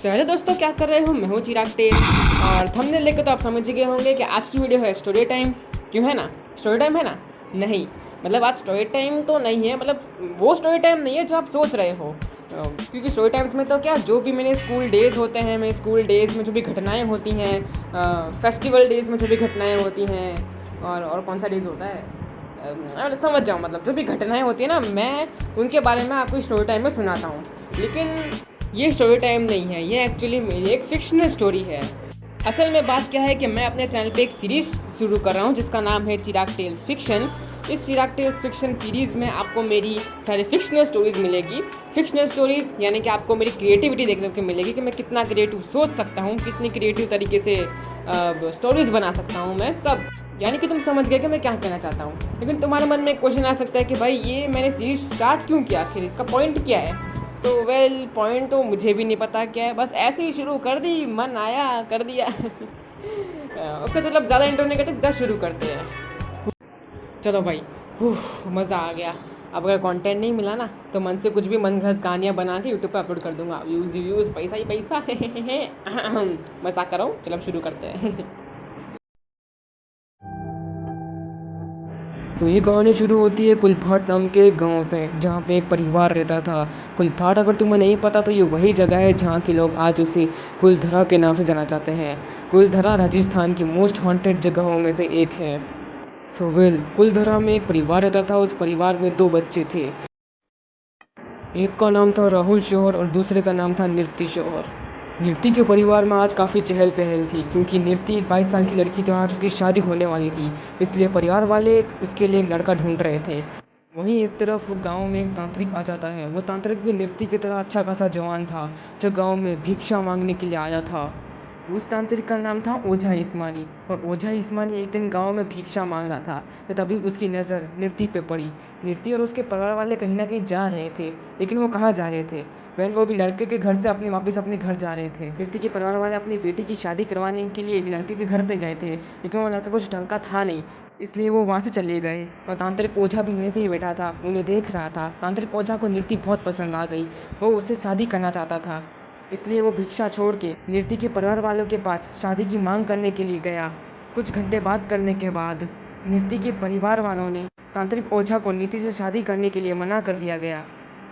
So hello दोस्तों, क्या कर रहे हो? मैं हूँ चिराग टेल और थंबनेल लेके तो आप समझ गए होंगे कि आज की वीडियो है स्टोरी टाइम। क्यों है ना? स्टोरी टाइम है ना? नहीं, मतलब आज स्टोरी टाइम तो नहीं है, मतलब वो स्टोरी टाइम नहीं है जो आप सोच रहे हो। क्योंकि स्टोरी टाइम्स में तो क्या, जो भी मेरे स्कूल डेज़ होते हैं, मेरे स्कूल डेज़ में जो भी घटनाएँ होती हैं, फेस्टिवल डेज़ में जो भी घटनाएँ होती हैं, और कौन सा डेज़ होता है, समझ जाओ, मतलब जो भी घटनाएं होती है ना, मैं उनके बारे में आपको स्टोरी टाइम में सुनाता हूँ। लेकिन ये स्टोरी टाइम नहीं है, ये एक्चुअली मेरी एक फिक्शनल स्टोरी है। असल में बात क्या है कि मैं अपने चैनल पे एक सीरीज़ शुरू कर रहा हूँ जिसका नाम है चिराग टेल्स फिक्शन। इस चिराग टेल्स फिक्शन सीरीज़ में आपको मेरी सारी फिक्शनल स्टोरीज़ मिलेगी। फिक्शनल स्टोरीज़ यानी कि आपको मेरी क्रिएटिविटी देखने को मिलेगी कि मैं कितना क्रिएटिव सोच सकता हूँ, कितनी क्रिएटिव तरीके से स्टोरीज़ बना सकता हूँ मैं सब। यानी कि तुम समझ गए कि मैं क्या कहना चाहता हूँ। लेकिन तुम्हारे मन में एक क्वेश्चन आ सकता है कि भाई ये मैंने सीरीज स्टार्ट क्यों किया, आखिर इसका पॉइंट क्या है? तो वेल, पॉइंट तो मुझे भी नहीं पता क्या है, बस ऐसे ही शुरू कर दी, मन आया कर दिया। ओके, चलो अब ज़्यादा इंट्रो नहीं करते, सीधा शुरू करते हैं। चलो भाई, मज़ा आ गया। अब अगर कंटेंट नहीं मिला ना तो मन से कुछ भी मनगढ़ंत कहानियाँ बना के यूट्यूब पे अपलोड कर दूंगा। व्यूज़ व्यूज़, पैसा ही पैसा। मजाक कर रहा हूँ, चलो अब शुरू करते हैं। तो ये कहानी शुरू होती है कुलफाट नाम के एक गांव से, जहाँ पे एक परिवार रहता था। कुलफाट अगर तुम्हें नहीं पता तो ये वही जगह है जहाँ के लोग आज उसे कुलधरा के नाम से जाना जाते हैं। कुलधरा राजस्थान की मोस्ट हॉन्टेड जगहों में से एक है। सो वेल, कुलधरा में एक परिवार रहता था। उस परिवार में दो बच्चे थे। एक का नाम था राहुल शौहर और दूसरे का नाम था निरति शौहर। निरति के परिवार में आज काफ़ी चहल पहल थी, क्योंकि निरति एक 22 साल की लड़की थी और आज उसकी शादी होने वाली थी। इसलिए परिवार वाले उसके लिए एक लड़का ढूंढ रहे थे। वहीं एक तरफ गांव में एक तांत्रिक आ जाता है। वो तांत्रिक भी निरति की तरह अच्छा खासा जवान था, जो गांव में भिक्षा मांगने के लिए आया था। उस तांत्रिक का नाम था ओझा इस्मानी। और ओझा इस्मानी एक दिन गांव में भिक्षा मांग रहा था, तो तभी उसकी नज़र निरति पे पड़ी। निरति और उसके परिवार वाले कहीं ना कहीं जा रहे थे, लेकिन वो कहाँ जा रहे थे? वो भी लड़के के घर से वापस अपने घर जा रहे थे। निरति के परिवार वाले अपनी बेटी की शादी करवाने के लिए लड़के के घर पे गए थे, लेकिन वो लड़का कुछ ढंग का था नहीं, इसलिए वो वहाँ से चले गए। और तांत्रिक ओझा भी वहीं पे ही बैठा था, उन्हें देख रहा था। तांत्रिक ओझा को निरति बहुत पसंद आ गई, वो उससे शादी करना चाहता था। इसलिए वो भिक्षा छोड़ के निरति के परिवार वालों के पास शादी की मांग करने के लिए गया। कुछ घंटे बात करने के बाद निरति के परिवार वालों ने तांत्रिक ओझा को निरति से शादी करने के लिए मना कर दिया गया।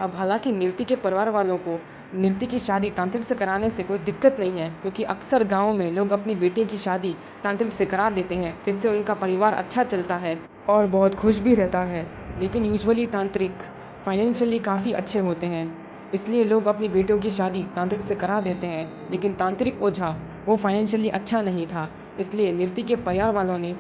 अब हालांकि निरति के परिवार वालों को निरति की शादी तांत्रिक से कराने से कोई दिक्कत नहीं है, क्योंकि अक्सर गाँव में लोग अपनी बेटी की शादी तांत्रिक से करा देते हैं, जिससे उनका परिवार अच्छा चलता है और बहुत खुश भी रहता है। लेकिन यूजुअली तांत्रिक फाइनेंशियली काफ़ी अच्छे होते हैं, इसलिए लोग अपनी बेटियों की शादी तांत्रिक से करा देते हैं। लेकिन तांत्रिक ओझा वो फाइनेंशियली अच्छा नहीं था, इसलिए निरति के परिवार वालों ने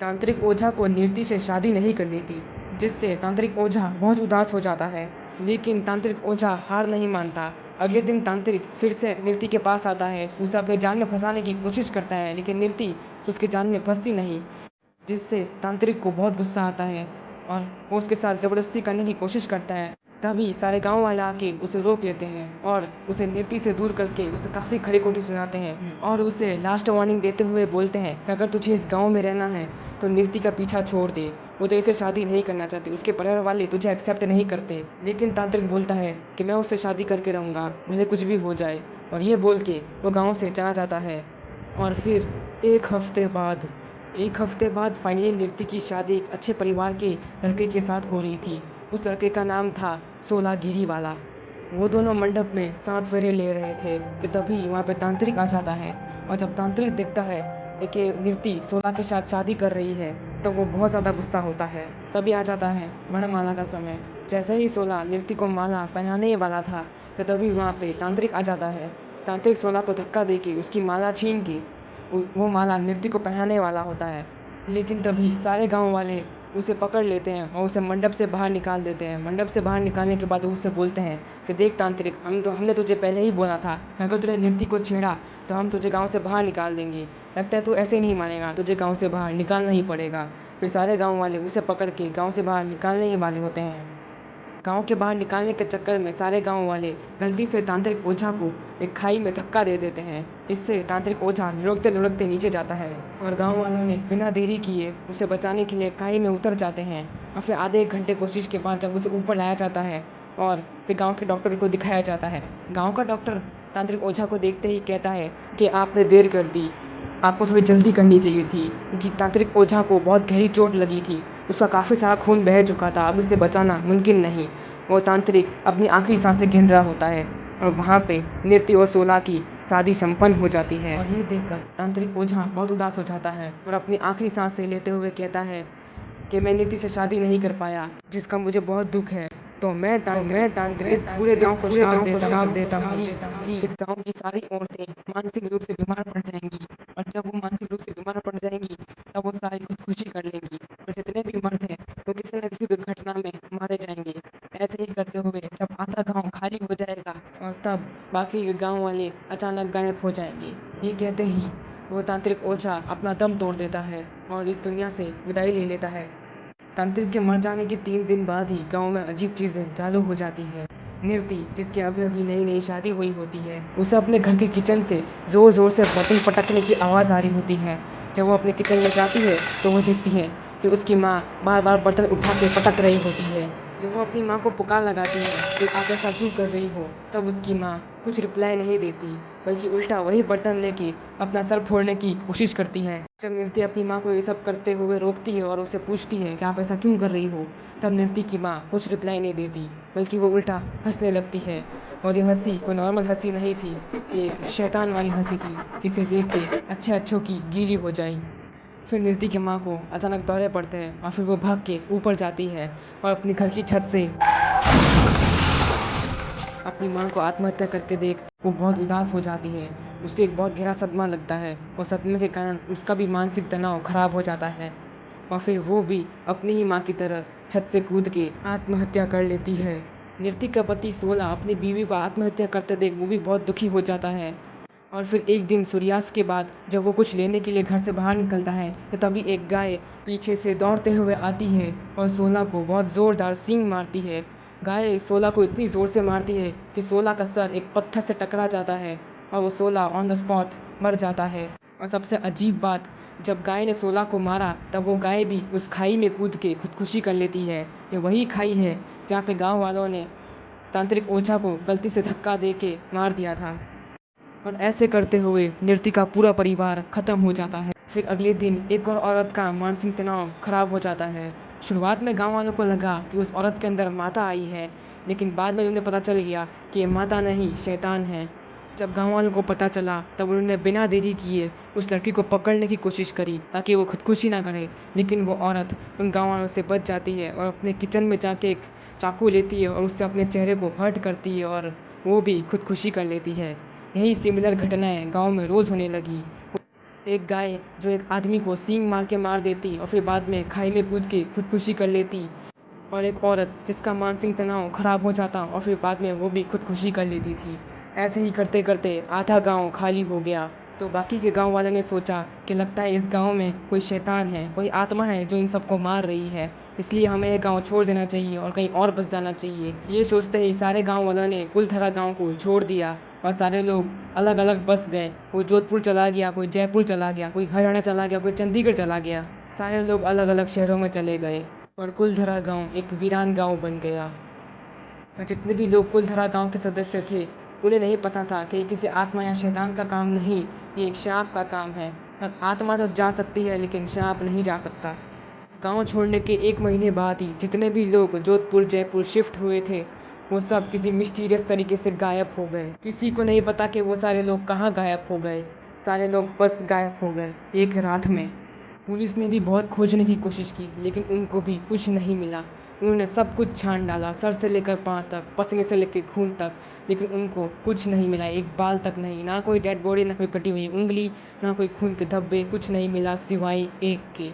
तांत्रिक ओझा को निरति से शादी नहीं करनी थी, जिससे तांत्रिक ओझा बहुत उदास हो जाता है। लेकिन तांत्रिक ओझा हार नहीं मानता। अगले दिन तांत्रिक फिर से निरति के पास आता है, उसे अपने जाल में फंसाने की कोशिश करता है, लेकिन निरति उसके जाल में फंसती नहीं, जिससे तांत्रिक को बहुत गुस्सा आता है और वो उसके साथ ज़बरदस्ती करने की कोशिश करता है। तभी सारे गांव वाले आके उसे रोक लेते हैं और उसे निरति से दूर करके उसे काफ़ी खरी खोटी सुनाते हैं और उसे लास्ट वार्निंग देते हुए बोलते हैं कि अगर तुझे इस गांव में रहना है तो निरति का पीछा छोड़ दे, वो तेरे से शादी नहीं करना चाहती, उसके परिवार वाले तुझे एक्सेप्ट नहीं करते। लेकिन तांत्रिक बोलता है कि मैं उससे शादी करके रहूँगा, भले कुछ भी हो जाए। और ये बोल के वो गाँव से चला जाता है। और फिर एक हफ्ते बाद फाइनली निरति की शादी एक अच्छे परिवार के लड़के के साथ हो रही थी। उस लड़के का नाम था सोलागिरी वाला। वो दोनों मंडप में 7 फेरे ले रहे थे कि तभी वहाँ पे तांत्रिक आ जाता है। और जब तांत्रिक देखता है कि निरति सोला के साथ शादी कर रही है, तो वो बहुत ज़्यादा गुस्सा होता है। तभी आ जाता है वरमाला का समय। जैसे ही सोला निरति को माला पहनाने ही वाला था, तो तभी वहाँ पे तांत्रिक आ जाता है। तांत्रिक सोला को धक्का दे के उसकी माला छीन के वो माला निरति को पहनाने वाला होता है। लेकिन तभी सारे गांव वाले उसे पकड़ लेते हैं और उसे मंडप से बाहर निकाल देते हैं। मंडप से बाहर निकालने के बाद उससे बोलते हैं कि देख तांत्रिक, हमने तुझे पहले ही बोला था, अगर तूने निरति को छेड़ा तो हम तुझे गांव से बाहर निकाल देंगे। लगता है तू ऐसे नहीं मानेगा, तुझे गांव से बाहर निकालना ही पड़ेगा। फिर सारे गांव वाले उसे पकड़ के गांव से बाहर निकालने ही वाले होते हैं। गांव के बाहर निकालने के चक्कर में सारे गांव वाले गलती से तांत्रिक ओझा को एक खाई में धक्का दे देते हैं। इससे तांत्रिक ओझा लुढ़कते लुढ़कते नीचे जाता है और गांव वालों ने बिना देरी किए उसे बचाने के लिए खाई में उतर जाते हैं। और फिर आधे एक घंटे कोशिश के बाद जब उसे ऊपर लाया जाता है और फिर गांव के डॉक्टर को दिखाया जाता है। गांव का डॉक्टर तांत्रिक ओझा को देखते ही कहता है कि आपने देर कर दी, आपको थोड़ी जल्दी करनी चाहिए थी, क्योंकि तांत्रिक ओझा को बहुत गहरी चोट लगी थी। उसका काफ़ी सारा खून बह चुका था, अब उसे बचाना मुमकिन नहीं। वो तांत्रिक अपनी आखिरी सांसें गिन रहा होता है और वहाँ पे नृत्य और सोला की शादी संपन्न हो जाती है। और ये देखकर तांत्रिक ओझा बहुत उदास हो जाता है और अपनी आखिरी सांसें लेते हुए कहता है कि मैं नीति से शादी नहीं कर पाया, जिसका मुझे बहुत दुख है। तो मैं तांत्रिक इस पूरे गांव को श्राप देता हूँ कि इस गांव की सारी औरतें मानसिक रूप से बीमार पड़ जाएंगी, और जब वो मानसिक रूप से बीमार पड़ जाएंगी तब वो सारी खुदकुशी कर लेंगी, और जितने भी मर्द हैं वो किसी न किसी दुर्घटना में मारे जाएंगे। ऐसे ही करते हुए जब आधा गांव खाली हो जाएगा और तब बाकी के गांव वाले अचानक गायब हो जाएंगे। ये कहते ही वो तांत्रिक ओझा अपना दम तोड़ देता है और इस दुनिया से विदाई ले लेता है। तांत्रिक के मर जाने के 3 दिन बाद ही गांव में अजीब चीज़ें चालू हो जाती हैं। नीरति, जिसकी अभी अभी नई नई शादी हुई होती है, उसे अपने घर के किचन से ज़ोर ज़ोर से बर्तन पटकने की आवाज़ आ रही होती है। जब वो अपने किचन में जाती है तो वो देखती है कि उसकी माँ बार बार बर्तन उठा के पटक रही होती है। जब वो अपनी माँ को पुकार लगाती है कि आप ऐसा क्यों कर रही हो, तब उसकी माँ कुछ रिप्लाई नहीं देती, बल्कि उल्टा वही बर्तन लेके अपना सर फोड़ने की कोशिश करती है। जब नृत्य अपनी माँ को ये सब करते हुए रोकती है और उसे पूछती है कि आप ऐसा क्यों कर रही हो, तब नृत्य की माँ कुछ रिप्लाई नहीं देती, बल्कि वो उल्टा हंसने लगती है। और ये हंसी कोई नॉर्मल हंसी नहीं थी, ये एक शैतान वाली हंसी थी, जिसे देख के अच्छे अच्छों की गीली हो जाए। फिर नृत्य की माँ को अचानक दौरे पड़ते हैं और फिर वो भाग के ऊपर जाती है और अपनी घर की छत से अपनी माँ को आत्महत्या करके देख वो बहुत उदास हो जाती है। उसको एक बहुत गहरा सदमा लगता है और सदमे के कारण उसका भी मानसिक तनाव खराब हो जाता है, और फिर वो भी अपनी ही माँ की तरह छत से कूद के आत्महत्या कर लेती है। नृत्य का पति सोला अपनी बीवी को आत्महत्या करते देख वो भी बहुत दुखी हो जाता है। और फिर एक दिन सूर्यास्त के बाद जब वो कुछ लेने के लिए घर से बाहर निकलता है तो तभी एक गाय पीछे से दौड़ते हुए आती है और सोला को बहुत ज़ोरदार सींग मारती है। गाय सोला को इतनी ज़ोर से मारती है कि सोला का सर एक पत्थर से टकरा जाता है और वो सोला ऑन द स्पॉट मर जाता है। और सबसे अजीब बात, जब गाय ने सोला को मारा तब वो गाय भी उस खाई में कूद के खुदकुशी कर लेती है। ये वही खाई है जहाँ पे गाँव वालों ने तांत्रिक ओझा को गलती से धक्का दे के मार दिया था। और ऐसे करते हुए नृत्य का पूरा परिवार खत्म हो जाता है। फिर अगले दिन एक और औरत का मानसिक तनाव खराब हो जाता है। शुरुआत में गांव वालों को लगा कि उस औरत के अंदर माता आई है, लेकिन बाद में उन्हें पता चल गया कि ये माता नहीं शैतान है। जब गांव वालों को पता चला तब उन्होंने बिना देरी किए उस लड़की को पकड़ने की कोशिश करी ताकि वो खुदकुशी ना करे, लेकिन वो औरत उन गांव वालों से बच जाती है और अपने किचन में जाके एक चाकू लेती है और उससे अपने चेहरे को हर्ट करती है और वो भी खुदकुशी कर लेती है। यही सिमिलर घटनाएं गांव में रोज़ होने लगी। एक गाय जो एक आदमी को सींग मार के मार देती और फिर बाद में खाई में कूद के खुदकुशी कर लेती, और एक औरत जिसका मानसिक तनाव खराब हो जाता और फिर बाद में वो भी खुदकुशी कर लेती थी। ऐसे ही करते करते आधा गांव खाली हो गया। तो बाकी के गांव वालों ने सोचा कि लगता है इस गांव में कोई शैतान है, कोई आत्मा है जो इन सबको मार रही है, इसलिए हमें ये गांव छोड़ देना चाहिए और कहीं और बस जाना चाहिए। ये सोचते ही सारे गांव वालों ने कुलधरा गांव को छोड़ दिया और सारे लोग अलग अलग बस गए। कोई जोधपुर चला गया, कोई जयपुर चला गया, कोई हरियाणा चला गया, कोई चंडीगढ़ चला गया। सारे लोग अलग अलग शहरों में चले गए और कुलधरा गांव एक वीरान गांव बन गया। और जितने भी लोग कुलधरा गांव के सदस्य थे उन्हें नहीं पता था कि ये किसी आत्मा या शैतान का काम नहीं, ये एक श्राप का काम है। और आत्मा तो जा सकती है लेकिन श्राप नहीं जा सकता। गांव छोड़ने के 1 महीने बाद ही जितने भी लोग जोधपुर जयपुर शिफ्ट हुए थे वो सब किसी मिस्टीरियस तरीके से गायब हो गए। किसी को नहीं पता कि वो सारे लोग कहाँ गायब हो गए। सारे लोग बस गायब हो गए एक रात में। पुलिस ने भी बहुत खोजने की कोशिश की लेकिन उनको भी कुछ नहीं मिला। उन्होंने सब कुछ छान डाला, सर से लेकर पाँव तक, पसीने से लेकर खून तक, लेकिन उनको कुछ नहीं मिला, एक बाल तक नहीं, ना कोई डेड बॉडी, ना कोई कटी हुई उंगली, ना कोई खून के धब्बे, कुछ नहीं मिला सिवाय एक के।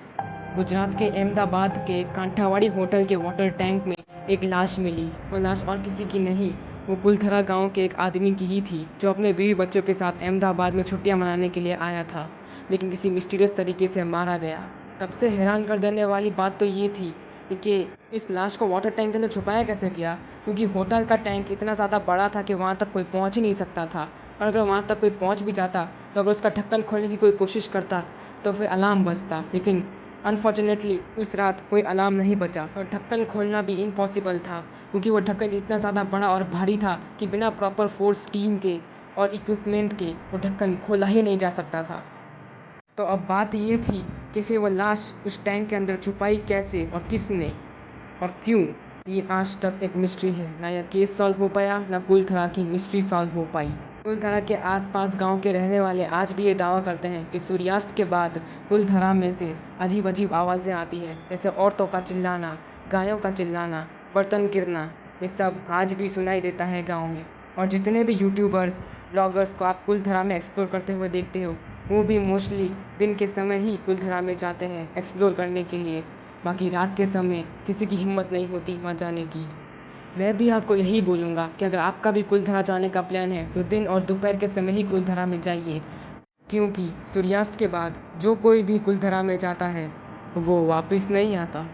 गुजरात के अहमदाबाद के कांठावाड़ी होटल के वाटर टैंक में एक लाश मिली। वो लाश और किसी की नहीं, वो कुलधरा गांव के एक आदमी की ही थी जो अपने बीवी बच्चों के साथ अहमदाबाद में छुट्टियां मनाने के लिए आया था, लेकिन किसी मिस्टीरियस तरीके से मारा गया। तब से हैरान कर देने वाली बात तो ये थी कि इस लाश को वाटर टैंक के अंदर छुपाया कैसे गया, क्योंकि होटल का टैंक इतना ज़्यादा बड़ा था कि वहाँ तक कोई पहुँच ही नहीं सकता था, और अगर वहाँ तक कोई पहुँच भी जाता तो अगर उसका ढक्कन खोलने की कोई कोशिश करता तो फिर अलार्म बजता, लेकिन अनफॉर्चुनेटली उस रात कोई अलार्म नहीं बजा और ढक्कन खोलना भी इम्पॉसिबल था, क्योंकि वो ढक्कन इतना ज़्यादा बड़ा और भारी था कि बिना प्रॉपर फोर्स टीम के और इक्विपमेंट के वो ढक्कन खोला ही नहीं जा सकता था। तो अब बात ये थी कि फिर वो लाश उस टैंक के अंदर छुपाई कैसे और किसने और क्यों। ये आज तक एक मिस्ट्री है। ना यह केस सॉल्व हो पाया, ना कुलधरा की मिस्ट्री सॉल्व हो पाई। कुलधरा के आसपास गांव के रहने वाले आज भी ये दावा करते हैं कि सूर्यास्त के बाद कुलधरा में से अजीब अजीब आवाज़ें आती हैं, जैसे औरतों का चिल्लाना, गायों का चिल्लाना, बर्तन गिरना। ये सब आज भी सुनाई देता है गाँव में। और जितने भी यूट्यूबर्स ब्लॉगर्स को आप कुलधरा में एक्सप्लोर करते हुए देखते हो, वो भी मोस्टली दिन के समय ही कुलधरा में जाते हैं एक्सप्लोर करने के लिए। बाकी रात के समय किसी की हिम्मत नहीं होती वहाँ जाने की। मैं भी आपको यही बोलूँगा कि अगर आपका भी कुलधरा जाने का प्लान है तो दिन और दोपहर के समय ही कुलधरा में जाइए, क्योंकि सूर्यास्त के बाद जो कोई भी कुलधरा में जाता है वो वापस नहीं आता।